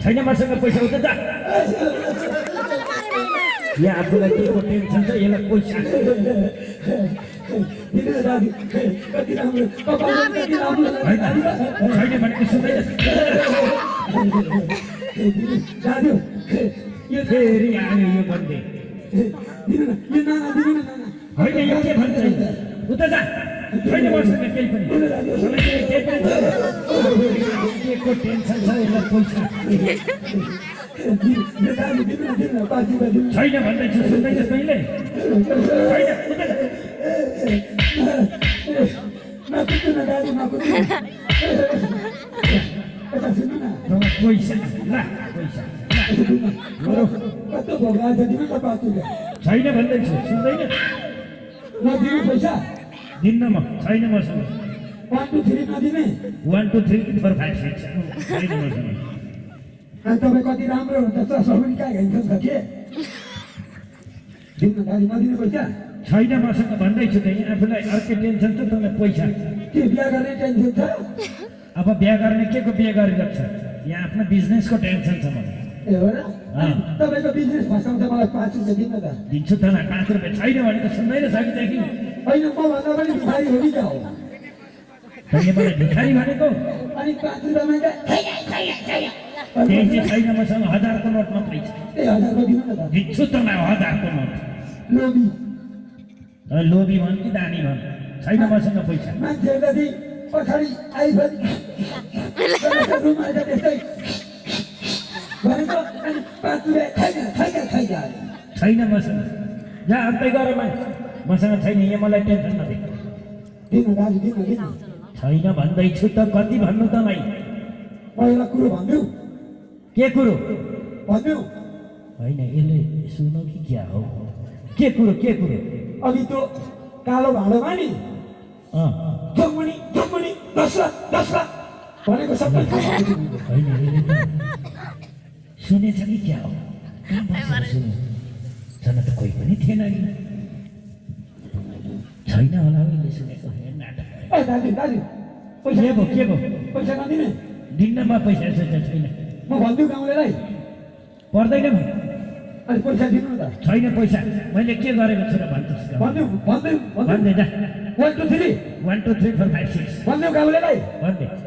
छैन मसँग पैसा उता जा यहाँ आफूलाई के को टेन्सन छ यसलाई पैसा छैन भनेको सुन्दैन फेरि आयो यो बन्दी होइन यो के भन्छ उता जा छैन मसँग केही पनि के को टेन्सन छ यसलाई पैसा छैन भन्दैछु सुन्दैछस् तैँले छैन पैसा ल पैसा छैन भन्दैछु सुन्दैन दिन्न म छैन मसँग 1 2 3 नदिने 1 2 3 4 5 6 छैन मसँग तपाईँ कति राम्रो हुन्छ चस्मा पनि कहाँ हिँड्छ के दिनु दाजु नदिनु पैसा छैन मसँग भन्दैछु त यहाँ आफूलाई अर्कै टेन्सन छ तँलाई पैसा के बिहा गर्ने टेन्सन छ अब बिहा गर्ने के को बिहा गरिरहेको छ यहाँ आफ्नो बिजनेसको टेन्सन छ मलाई ए हो र तपाईँको बिजनेस फसाउँछ मलाई 5 रुपियाँ दिनु त दिन्छु तँलाई 5 रुपियाँ छैन भनेको सुन्दैन सकिदेखि होइन म भन्दा पनि भिखारी हो कि क्या हो तैँले मलाई भिखारी भनेको अनि 5 रुपियाँमा त्यही चाहिँ छैन मसँग 1000 को नोट मात्रै छ ए 1000 को दिनु न त दिन्छु तँलाई 1000 को नोट लोभी तँ लोभी भन् कि दानी भन् छैन मसँग पैसा मान्छेहरूले पछाडि आइफोन रुम आएर त्यस्तै भनेको अनि 5 रुपियाँ छैन मसँग जा अन्त गर मसँग छैन यहाँ मलाई टेन्सन नदे दिनु दाजु दिनु छैन भन्दैछु त कति भन्नु तँलाई म एउटा कुरो भन्छु के कुरो भन्छु होइन यसले सुनौ कि क्या हो के कुरो अघि त्यो कालो भाँडोमा नि जोगमणी 10 लाख भनेको सबै होइन सुनेछ कि क्या हो सुन्नु छन त कोही पनि थिएन नि छैन होला उसले सुनेको नाटक ए दाजु पैसा के भयो पैसा नदिने दिन्नमा पैसा छैन म भन्छु गाउँलेलाई पर्दैन अनि पैसा दिनु न त छैन पैसा मैले के गरेको छु र भन्दै जा 1 2 3 1 2 3 4 5 6 भन्नु गाउँलेलाई भन्दै जा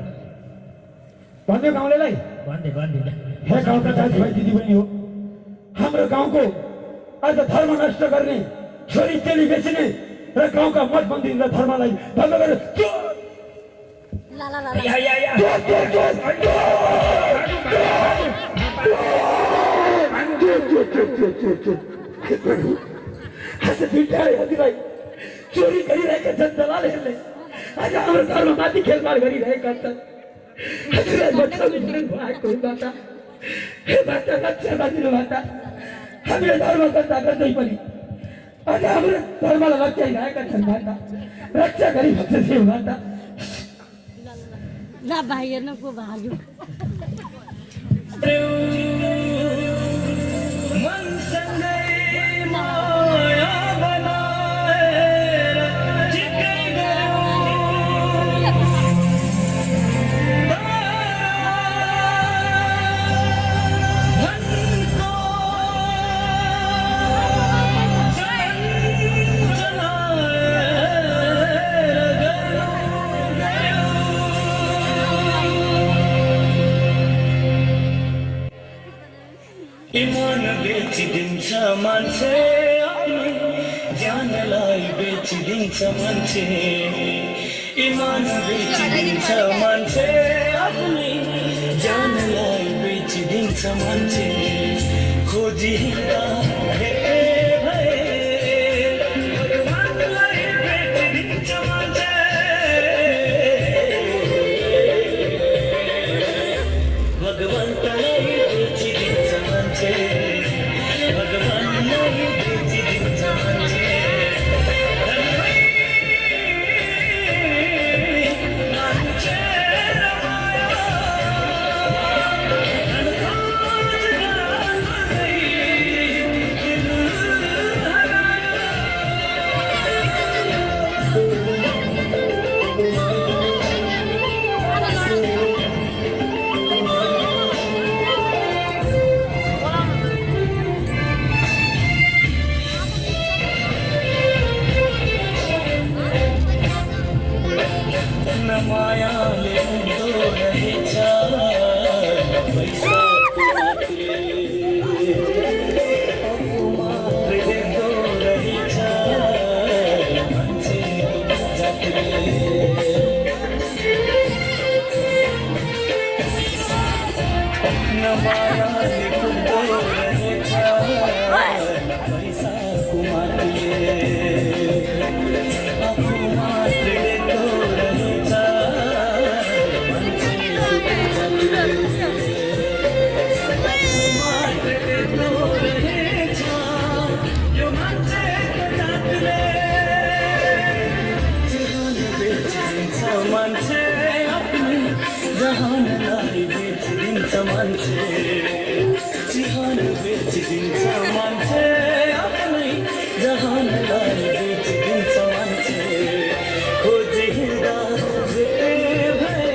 हे गाउँका दाजुभाइ दिदीबहिनी हो हाम्रो गाउँको आज धर्म नष्ट गर्ने छोरी चेली बेच्ने र गाउँका मठ मन्दिर र धर्मलाई भङ्ग गरेर चोरी गरिरहेका छन् दलालहरूले आज हाम्रो धर्ममाथि खेलबाड गरिरहेका छन् रक्षा दिनुभयो हामीले धर्म गर्दा गर्दै पनि आज हाम्रो धर्मलाई लट्याइरहेका छन् माता रक्षा गरिरहेका छन् माता ला भाइ हेर्न को भाग्यो इमान बेचिदिन्छ मान्छे ज्यानलाई बेचिदिन्छ मान्छे इमान बेचिदिन्छ मान्छे ज्यानलाई बेचिदिन्छ मान्छे खोजी किन मायाले पुग्दो रहेछ पैसाको माटले आफू मात्र दिएको रहेछ यो मान्छेको जातले मान्छे आफ्नै जहानलाई बेचिदिन्छ मान्छे चिहान बेचिदिन्छ मान्छे आफ्नै जहानलाई बेचिदिन्छ मान्छे खोजी हिँड्दा भेटे भए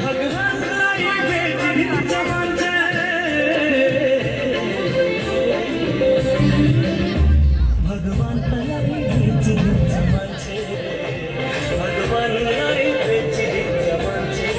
भगवानलाई बेचिदिन्छ मान्छे भगवानलाई बेचिदिन्छ मान्छे भगवानलाई बेचिदिन्छ मान्छे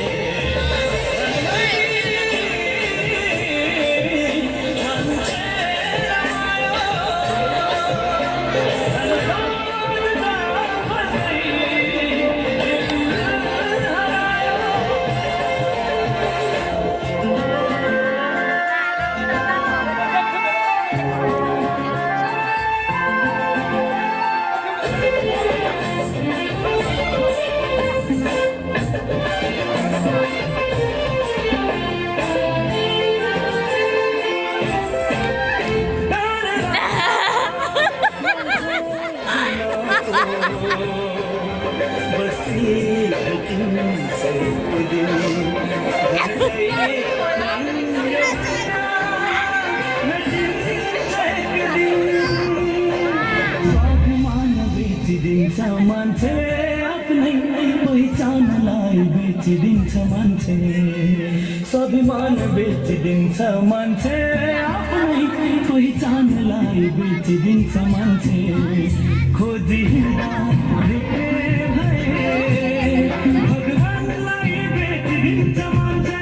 बेचिदिन्छ मान्छे आफ्नै पहिचानलाई बेचिदिन्छ मान्छे स्वाभिमान बेचिदिन्छ मान्छे आफ्नै पहिचानलाई बेचिदिन्छ मान्छे खोजी भेटे भए भगवानलाई बेचिदिन्छ मान्छे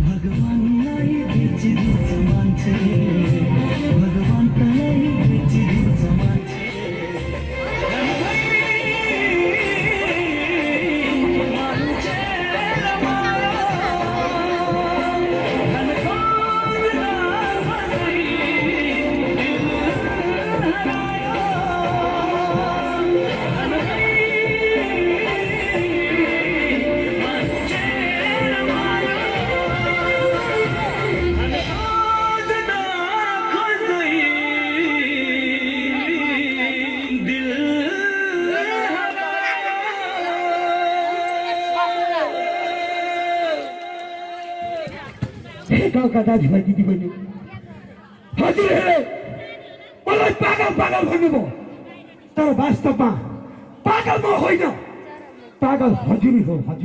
भगवानलाई बेचिदिन्छ मान्छे भगवानलाई बेचिदिन्छ मान्छे गाउँका दाजुभाइ दिदीबहिनी हजुरहरूले मलाई पागल पागल भन्नुभयो तर वास्तवमा पागल म होइन पागल हजुर हो हजुर